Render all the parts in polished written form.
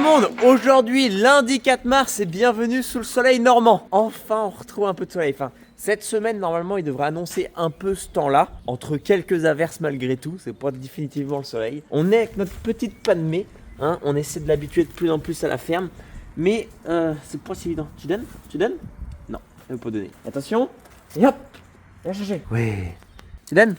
le monde, aujourd'hui lundi 4 mars et bienvenue sous le soleil normand. Enfin on retrouve un peu de soleil, cette semaine normalement il devrait annoncer un peu ce temps là, entre quelques averses malgré tout, c'est pas définitivement le soleil. On est avec notre petite Padmé, hein, on essaie de l'habituer de plus en plus à la ferme, mais c'est pas si évident. Tu donnes? Tu donnes? Non, elle veut pas donner. Attention, et hop, viens chercher. Oui. Tu donnes?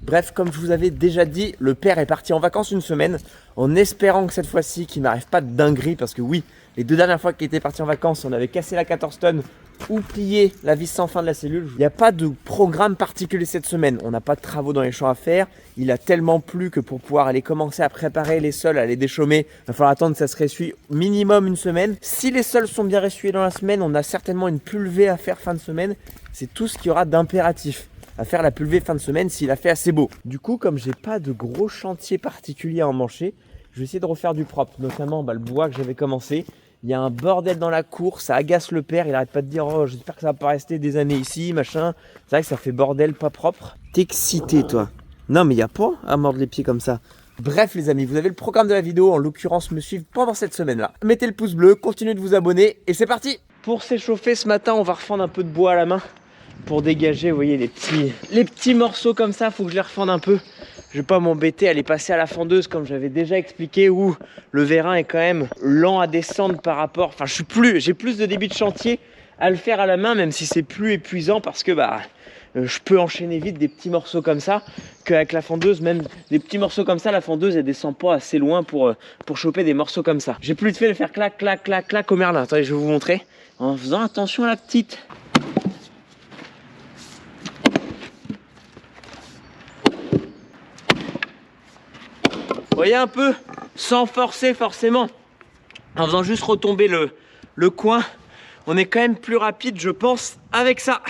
Bref, comme je vous avais déjà dit, le père est parti en vacances une semaine en espérant que cette fois-ci qu'il n'arrive pas de dinguerie parce que oui, les deux dernières fois qu'il était parti en vacances, on avait cassé la 14 tonnes ou plié la vis sans fin de la cellule. Il n'y a pas de programme particulier cette semaine, on n'a pas de travaux dans les champs à faire. Il a tellement plu que pour pouvoir aller commencer à préparer les sols, à les déchaumer, il va falloir attendre que ça se ressuie minimum une semaine. Si les sols sont bien ressuyés dans la semaine, on a certainement une pulvée à faire fin de semaine. C'est tout ce qu'il y aura d'impératif à faire la pulvée fin de semaine s'il a fait assez beau. Du coup, comme j'ai pas de gros chantier particulier à emmancher, je vais essayer de refaire du propre, notamment le bois que j'avais commencé. Il y a un bordel dans la cour, ça agace le père, il arrête pas de dire oh j'espère que ça va pas rester des années ici, machin. C'est vrai que ça fait bordel pas propre. T'es excité toi? Non mais il y a pas à mordre les pieds comme ça. Bref les amis, vous avez le programme de la vidéo, en l'occurrence me suivre pendant cette semaine-là. Mettez le pouce bleu, continuez de vous abonner et c'est parti. Pour s'échauffer ce matin, on va refendre un peu de bois à la main. Pour dégager, vous voyez, les petits morceaux comme ça, faut que je les refende un peu. Je vais pas m'embêter à les passer à la fendeuse comme j'avais déjà expliqué, où le vérin est quand même lent à descendre par rapport. Enfin, j'ai plus de débit de chantier à le faire à la main, même si c'est plus épuisant parce que je peux enchaîner vite des petits morceaux comme ça qu'avec la fendeuse. Même des petits morceaux comme ça, la fendeuse elle descend pas assez loin pour choper des morceaux comme ça. J'ai plus de fait de faire clac, clac, clac, clac au merlin. Attendez, je vais vous montrer en faisant attention à la petite. Vous voyez un peu, sans forcer forcément, en faisant juste retomber le coin, on est quand même plus rapide je pense avec ça.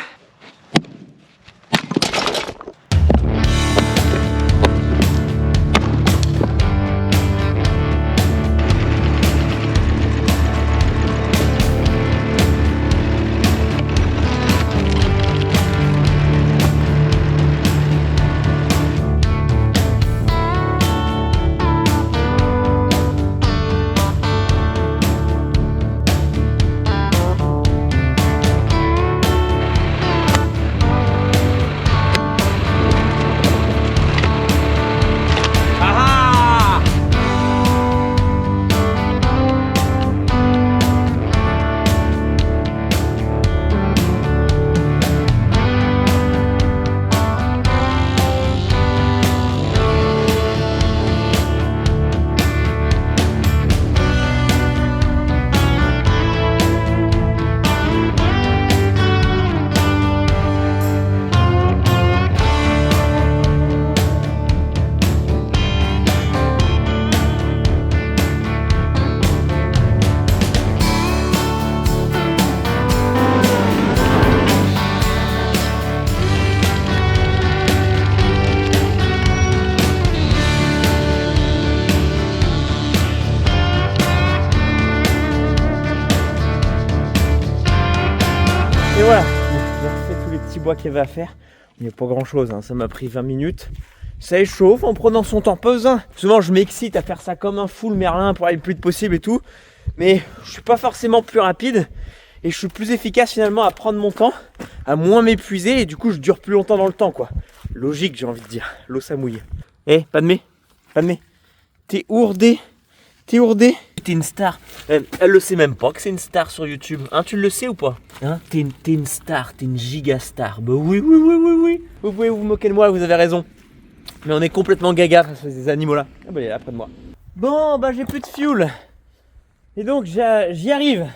Et voilà, j'ai refait tous les petits bois qu'il y avait à faire. Il n'y a pas grand chose, hein. Ça m'a pris 20 minutes. Ça échauffe en prenant son temps, pas besoin. Souvent je m'excite à faire ça comme un fou le merlin pour aller le plus vite possible et tout. Mais je suis pas forcément plus rapide. Et je suis plus efficace finalement à prendre mon temps, à moins m'épuiser. Et du coup je dure plus longtemps dans le temps quoi. Logique j'ai envie de dire, l'eau ça mouille. Eh Padmé, t'es ourdé. T'es ourdé? T'es une star. Elle le sait même pas que c'est une star sur YouTube. Hein, tu le sais ou pas? Hein, t'es une star, t'es une giga star. Bah oui. Vous pouvez vous moquer de moi, vous avez raison. Mais on est complètement gaga face à ces animaux-là. Ah bah il est là près de moi. Bon, j'ai plus de fuel. Et donc j'y arrive.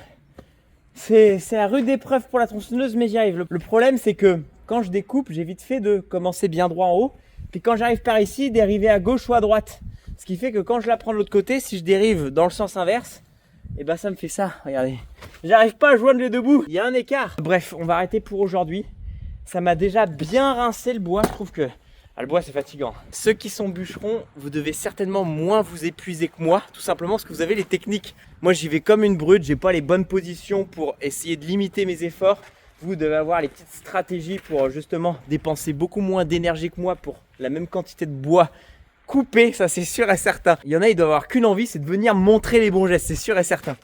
C'est la rude épreuve pour la tronçonneuse, mais j'y arrive. Le problème, c'est que quand je découpe, j'ai vite fait de commencer bien droit en haut. Puis quand j'arrive par ici, dériver à gauche ou à droite. Ce qui fait que quand je la prends de l'autre côté, si je dérive dans le sens inverse, et ça me fait ça, regardez. J'arrive pas à joindre les deux bouts, il y a un écart. Bref, on va arrêter pour aujourd'hui. Ça m'a déjà bien rincé le bois, je trouve que le bois c'est fatigant. Ceux qui sont bûcherons, vous devez certainement moins vous épuiser que moi, tout simplement parce que vous avez les techniques. Moi j'y vais comme une brute, j'ai pas les bonnes positions pour essayer de limiter mes efforts. Vous devez avoir les petites stratégies pour justement dépenser beaucoup moins d'énergie que moi pour la même quantité de bois couper, ça c'est sûr et certain. Il y en a, ils doivent avoir qu'une envie, c'est de venir montrer les bons gestes, c'est sûr et certain.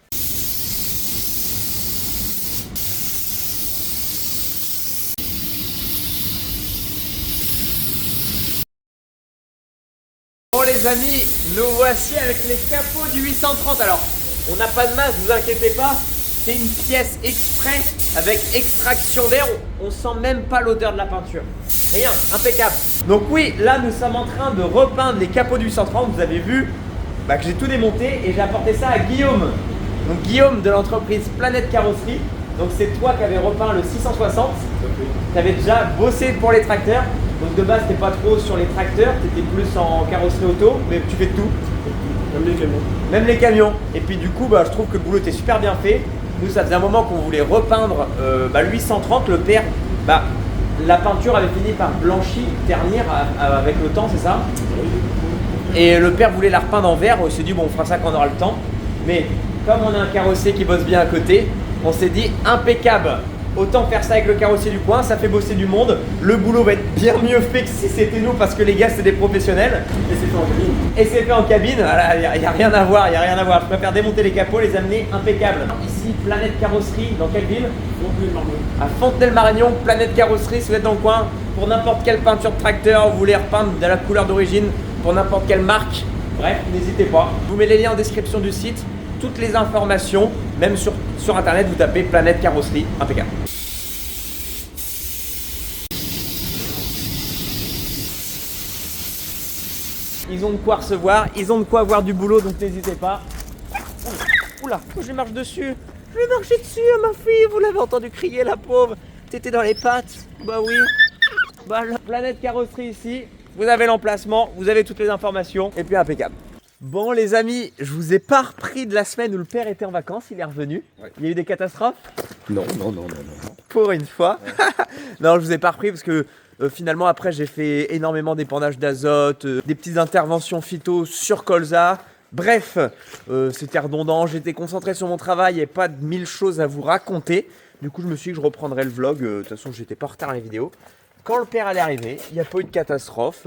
Bon les amis, nous voici avec les capots du 830. Alors, on n'a pas de masse, vous inquiétez pas. C'est une pièce exprès avec extraction d'air. On sent même pas l'odeur de la peinture. Rien, impeccable. Donc oui, là nous sommes en train de repeindre les capots du 830. Vous avez vu que j'ai tout démonté et j'ai apporté ça à Guillaume. Donc Guillaume de l'entreprise Planète Carrosserie. Donc c'est toi qui avais repeint le 660. Tu avais déjà bossé pour les tracteurs. Donc de base, t'es pas trop sur les tracteurs, t'étais plus en carrosserie auto, mais tu fais tout. Même les camions. Même les camions. Et puis du coup, je trouve que le boulot était super bien fait. Nous, ça faisait un moment qu'on voulait repeindre le 830. Le père, la peinture avait fini par blanchir, ternir avec le temps, c'est ça? Et le père voulait la repeindre en vert. On s'est dit, bon, on fera ça quand on aura le temps. Mais comme on a un carrossier qui bosse bien à côté, on s'est dit, impeccable. Autant faire ça avec le carrossier du coin, ça fait bosser du monde. Le boulot va être bien mieux fait que si c'était nous parce que les gars c'est des professionnels. Et c'est fait en cabine. Et c'est fait en cabine, voilà, il n'y a rien à voir, il n'y a rien à voir. Je préfère démonter les capots, les amener impeccables. Ici, Planète Carrosserie, dans quelle ville? Fontenay-le-Marignon. À Fontenay-le-Marignon, Planète Carrosserie, si vous êtes dans le coin, pour n'importe quelle peinture de tracteur, vous voulez repeindre de la couleur d'origine, pour n'importe quelle marque, bref, n'hésitez pas. Je vous mets les liens en description du site, toutes les informations, même sur internet, vous tapez Planète Carrosserie, impeccable. Ils ont de quoi recevoir, ils ont de quoi avoir du boulot, donc n'hésitez pas. Oula, je marche dessus. Je vais marcher dessus à ma fille, vous l'avez entendu crier la pauvre. T'étais dans les pattes. Bah oui. La Planète Carrosserie ici. Vous avez l'emplacement, vous avez toutes les informations et puis impeccable. Bon les amis, je vous ai pas repris de la semaine où le père était en vacances, il est revenu. Ouais. Il y a eu des catastrophes? Non. Pour une fois. Ouais. Non, je vous ai pas repris parce que finalement après j'ai fait énormément d'épandage d'azote, des petites interventions phyto sur colza. Bref, c'était redondant, j'étais concentré sur mon travail et pas de 1000 choses à vous raconter. Du coup je me suis dit que je reprendrais le vlog, de toute façon j'étais pas en retard dans les vidéos. Quand le père allait arriver, il n'y a pas eu de catastrophe,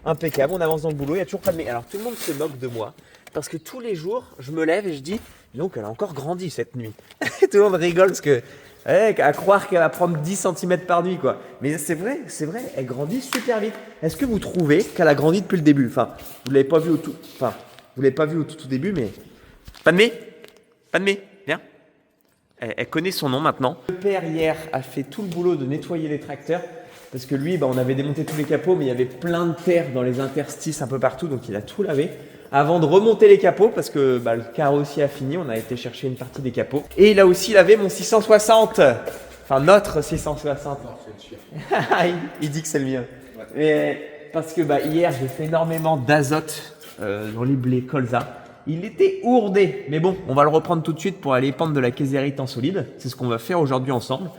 impeccable, on avance dans le boulot, il n'y a toujours pas de... Alors tout le monde se moque de moi, parce que tous les jours je me lève et je dis, donc elle a encore grandi cette nuit. Tout le monde rigole parce que... à croire qu'elle va prendre 10 cm par nuit quoi. Mais c'est vrai, elle grandit super vite. Est-ce que vous trouvez qu'elle a grandi depuis le début? Enfin, vous l'avez pas vu au tout début, mais... Padmé, viens. Elle connaît son nom maintenant. Le père hier a fait tout le boulot de nettoyer les tracteurs. Parce que lui, on avait démonté tous les capots, mais il y avait plein de terre dans les interstices un peu partout. Donc il a tout lavé. Avant de remonter les capots, parce que le carrossier a fini, on a été chercher une partie des capots. Et il a aussi lavé mon 660. Enfin, notre 660. Non, c'est le sien. Il dit que c'est le mien. Ouais. Mais, parce que hier, j'ai fait énormément d'azote dans les blés colza. Il était ourdé. Mais bon, on va le reprendre tout de suite pour aller épandre de la késérite en solide. C'est ce qu'on va faire aujourd'hui ensemble.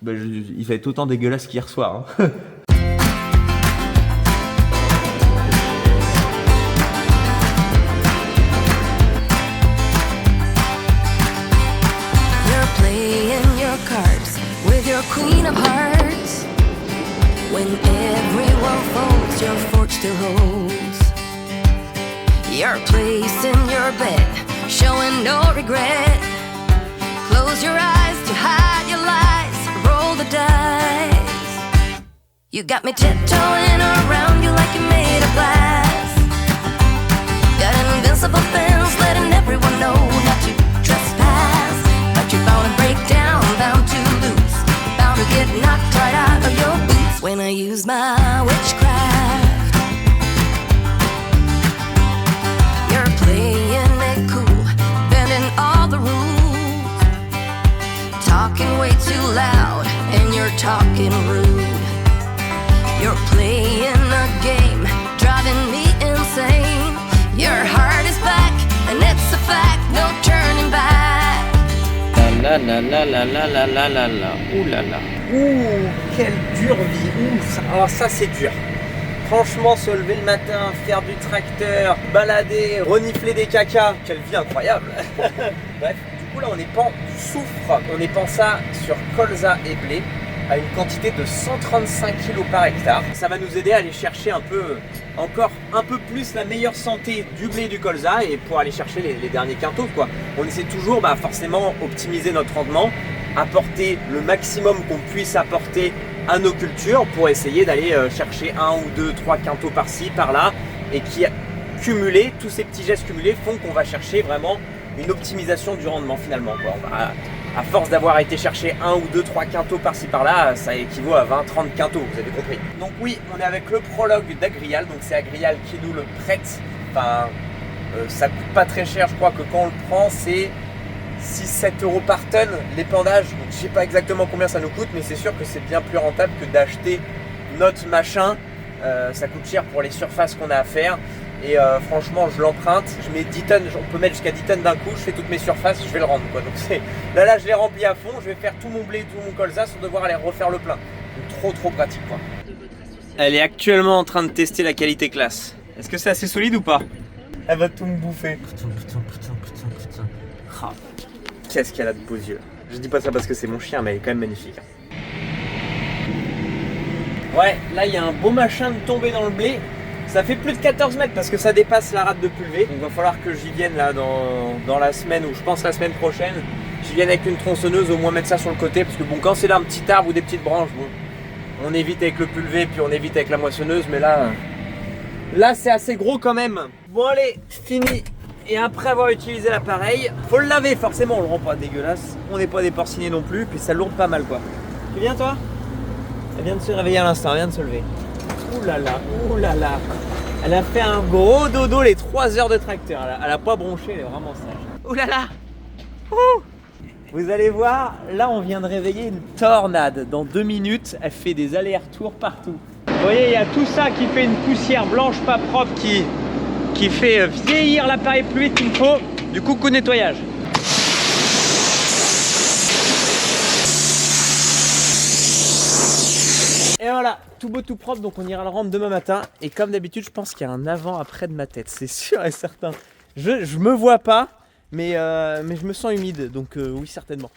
Il va être autant dégueulasse qu'hier soir. Hein. Queen of hearts, when everyone folds, your fork still holds your place in your bed, showing no regret. Close your eyes to hide your lies, roll the dice. You got me tiptoeing around you like you're made of glass. Got an invincible fence, letting everyone know not to trespass. But you're bound to break down, bound to lose, to get knocked right out of your boots when I use my witchcraft. You're playing it cool, bending all the rules, talking way too loud and you're talking rude. You're playing a game, driving me insane. Your heart is back and it's a fact, no turning back. La la la la la la la la la. Ouh là là. Ouh, quelle dure vie. Ouh, alors ça c'est dur. Franchement, se lever le matin, faire du tracteur, balader, renifler des cacas. Quelle vie incroyable. Bref, du coup là on épand du soufre. On épand ça sur colza et blé. à une quantité de 135 kg par hectare. Ça va nous aider à aller chercher encore un peu plus la meilleure santé du blé et du colza et pour aller chercher les derniers quintaux quoi. On essaie toujours forcément optimiser notre rendement, apporter le maximum qu'on puisse apporter à nos cultures pour essayer d'aller chercher 1 ou 2, 3 quintaux par-ci, par-là et qui cumulés, tous ces petits gestes cumulés font qu'on va chercher vraiment une optimisation du rendement finalement quoi. À force d'avoir été chercher 1 ou 2, 3 quintaux par-ci par-là, ça équivaut à 20, 30 quintaux, vous avez compris. Donc oui, on est avec le prologue d'Agrial, donc c'est Agrial qui nous le prête. Enfin, ça coûte pas très cher, je crois que quand on le prend, c'est 6-7 € par tonne l'épandage. Donc je sais pas exactement combien ça nous coûte, mais c'est sûr que c'est bien plus rentable que d'acheter notre machin. Ça coûte cher pour les surfaces qu'on a à faire. Et franchement je l'emprunte, je mets 10 tonnes, on peut mettre jusqu'à 10 tonnes d'un coup, je fais toutes mes surfaces, je vais le rendre quoi. Donc là je l'ai rempli à fond, je vais faire tout mon blé, tout mon colza sans devoir aller refaire le plein. Donc trop pratique quoi. Elle est actuellement en train de tester la qualité classe. Est-ce que c'est assez solide ou pas? Elle va tout me bouffer. Putain. Ah, qu'est-ce qu'elle a de beaux yeux. Je dis pas ça parce que c'est mon chien mais elle est quand même magnifique. Ouais, là il y a un beau machin de tomber dans le blé. Ça fait plus de 14 mètres parce que ça dépasse la rate de pulvé. Donc il va falloir que j'y vienne là dans la semaine ou je pense la semaine prochaine. J'y vienne avec une tronçonneuse, au moins mettre ça sur le côté parce que bon quand c'est là un petit arbre ou des petites branches, bon, on évite avec le pulvé puis on évite avec la moissonneuse mais là c'est assez gros quand même. Bon allez, fini. Et après avoir utilisé l'appareil, faut le laver forcément, on le rend pas dégueulasse. On n'est pas des porciniers non plus puis ça lourde pas mal quoi. Tu viens toi? Elle vient de se réveiller à l'instant, elle vient de se lever. Ouh là là. Elle a fait un gros dodo les 3 heures de tracteur. Elle a pas bronché, elle est vraiment sage. Ouh là là. Ouh. Vous allez voir, là on vient de réveiller une tornade. Dans 2 minutes, elle fait des allers-retours partout. Vous voyez, il y a tout ça qui fait une poussière blanche pas propre qui fait vieillir l'appareil plus vite qu'il faut. Du coup nettoyage. Et voilà, tout beau, tout propre, donc on ira le rendre demain matin. Et comme d'habitude, je pense qu'il y a un avant-après de ma tête, c'est sûr et certain. Je me vois pas, mais je me sens humide, donc oui, certainement.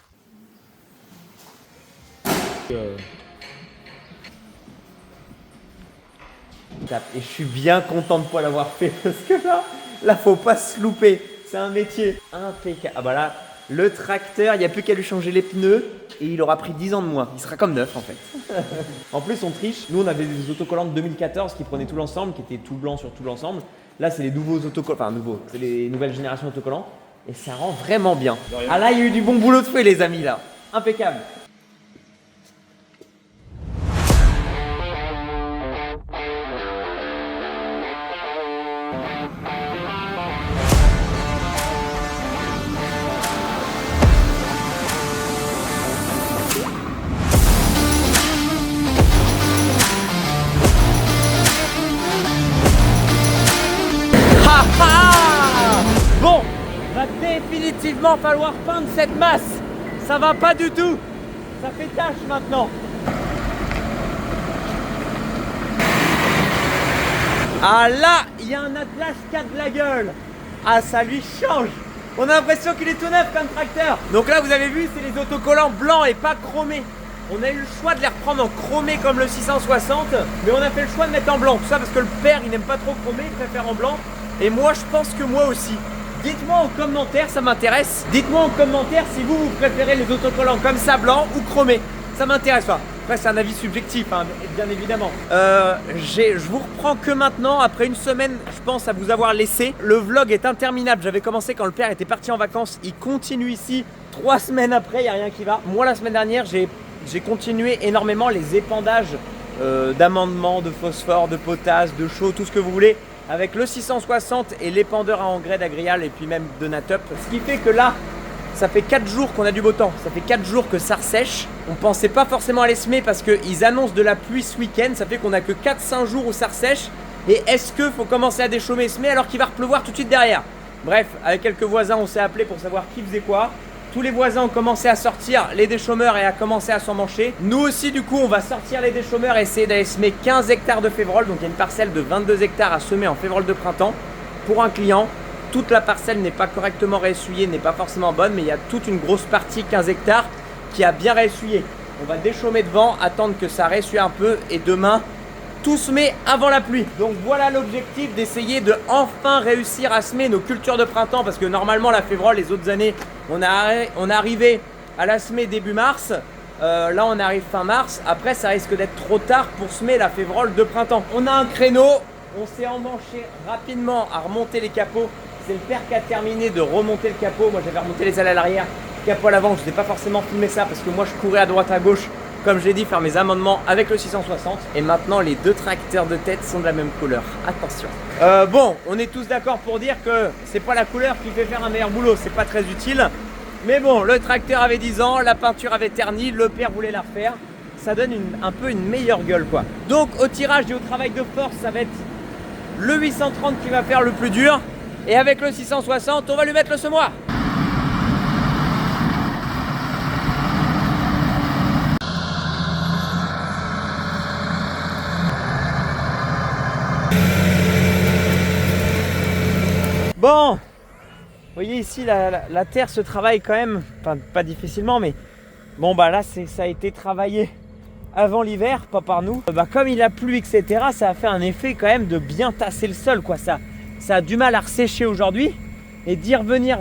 Et je suis bien content de ne pas l'avoir fait, parce que là, faut pas se louper. C'est un métier impeccable. Ah bah là, le tracteur, il n'y a plus qu'à lui changer les pneus. Et il aura pris 10 ans de moins, il sera comme neuf en fait. En plus on triche, nous on avait des autocollants de 2014 qui prenaient tout l'ensemble, qui étaient tout blanc sur tout l'ensemble. Là c'est les nouveaux autocollants, enfin nouveaux, c'est les nouvelles générations d'autocollants. Et ça rend vraiment bien. Ah là il y a eu du bon boulot de fait les amis là, impeccable. Bon, va définitivement falloir peindre cette masse. Ça va pas du tout. Ça fait tache maintenant. Ah là, il y a un attelage qui a de la gueule. Ah ça lui change. On a l'impression qu'il est tout neuf comme tracteur. Donc là vous avez vu, c'est les autocollants blancs et pas chromés. On a eu le choix de les reprendre en chromé comme le 660, mais on a fait le choix de mettre en blanc. Tout ça parce que le père il n'aime pas trop chromé, il préfère en blanc. Et moi je pense que moi aussi. Dites-moi en commentaire, ça m'intéresse. Dites-moi en commentaire si vous préférez les autocollants comme ça blanc ou chromé. Ça m'intéresse pas. Après c'est un avis subjectif, hein, bien évidemment. Je vous reprends que maintenant, après une semaine, je pense à vous avoir laissé. Le vlog est interminable. J'avais commencé quand le père était parti en vacances. Il continue ici 3 semaines après, il n'y a rien qui va. Moi la semaine dernière, j'ai continué énormément les épandages d'amendement, de phosphore, de potasse, de chaux, tout ce que vous voulez. Avec le 660 et l'épandeur à engrais d'Agrial et puis même de Natup. Ce qui fait que là, ça fait 4 jours qu'on a du beau temps. Ça fait 4 jours que ça ressèche. On pensait pas forcément à les semer parce qu'ils annoncent de la pluie ce week-end. Ça fait qu'on a que 4-5 jours où ça ressèche. Et est-ce qu'il faut commencer à déchaumer et semer alors qu'il va repleuvoir tout de suite derrière? Bref, avec quelques voisins, on s'est appelé pour savoir qui faisait quoi. Tous les voisins ont commencé à sortir les déchaumeurs et à commencer à s'emmancher. Nous aussi, du coup, on va sortir les déchaumeurs et essayer d'aller semer 15 hectares de févrole. Donc, il y a une parcelle de 22 hectares à semer en févrole de printemps pour un client. Toute la parcelle n'est pas correctement réessuyée, n'est pas forcément bonne, mais il y a toute une grosse partie, 15 hectares, qui a bien réessuyé. On va déchaumer devant, attendre que ça ressuie un peu et demain, tout semer avant la pluie. Donc voilà l'objectif, d'essayer de enfin réussir à semer nos cultures de printemps parce que normalement la févrole, les autres années, on est arrivé à la semer début mars. Là on arrive fin mars, après ça risque d'être trop tard pour semer la févrole de printemps. On a un créneau, on s'est emmanché rapidement à remonter les capots. C'est le père qui a terminé de remonter le capot. Moi j'avais remonté les ailes à l'arrière, capot à l'avant. Je n'ai pas forcément filmé ça parce que moi je courais à droite à gauche, comme j'ai dit, faire mes amendements avec le 660. Et maintenant les deux tracteurs de tête sont de la même couleur, attention. Bon, on est tous d'accord pour dire que c'est pas la couleur qui fait faire un meilleur boulot, c'est pas très utile. Mais bon, le tracteur avait 10 ans, la peinture avait terni, le père voulait la refaire. Ça donne un peu une meilleure gueule quoi. Donc au tirage et au travail de force, ça va être le 830 qui va faire le plus dur. Et avec le 660, on va lui mettre le semoir. Bon, vous voyez ici la terre se travaille quand même, enfin pas difficilement, mais bon bah là ça a été travaillé avant l'hiver, pas par nous. Comme il a plu etc, ça a fait un effet quand même de bien tasser le sol quoi. Ça a du mal à ressécher aujourd'hui et d'y revenir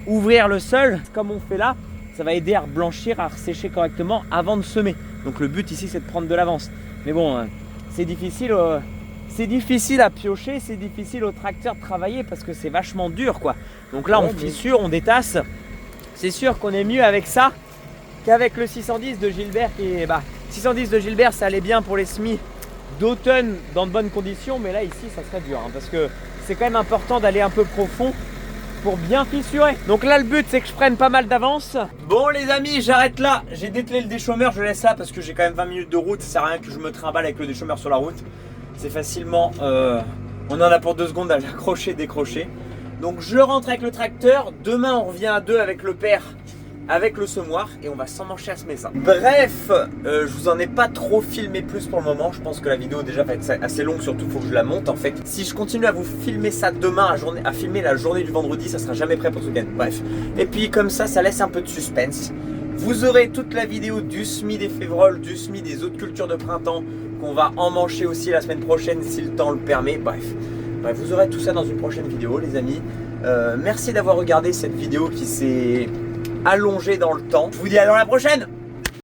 ouvrir le sol comme on fait là, ça va aider à reblanchir, à ressécher correctement avant de semer. Donc le but ici c'est de prendre de l'avance. Mais bon, c'est difficile. C'est difficile à piocher, c'est difficile au tracteur de travailler parce que c'est vachement dur quoi. Donc là on fissure, on détasse. C'est sûr qu'on est mieux avec ça qu'avec le 610 de Gilbert qui est 610 de Gilbert ça allait bien pour les semis d'automne dans de bonnes conditions, mais là ici ça serait dur parce que c'est quand même important d'aller un peu profond pour bien fissurer. Donc là le but c'est que je prenne pas mal d'avance. Bon les amis, j'arrête là, j'ai dételé le déchaumeur, je laisse là parce que j'ai quand même 20 minutes de route, ça sert à rien que je me trimballe avec le déchaumeur sur la route. C'est facilement, on en a pour 2 secondes à l'accrocher, décrocher. Donc je rentre avec le tracteur, demain on revient à 2 avec le père, avec le semoir et on va s'emmancher à semer ça. Bref, je vous en ai pas trop filmé plus pour le moment, je pense que la vidéo déjà va être assez longue, surtout il faut que je la monte en fait. Si je continue à vous filmer ça demain, à filmer la journée du vendredi, ça sera jamais prêt pour ce week-end. Bref, et puis comme ça laisse un peu de suspense. Vous aurez toute la vidéo du semis des févroles, du semis des autres cultures de printemps qu'on va emmancher aussi la semaine prochaine si le temps le permet. Bref, vous aurez tout ça dans une prochaine vidéo les amis. Merci d'avoir regardé cette vidéo qui s'est allongée dans le temps. Je vous dis à la prochaine.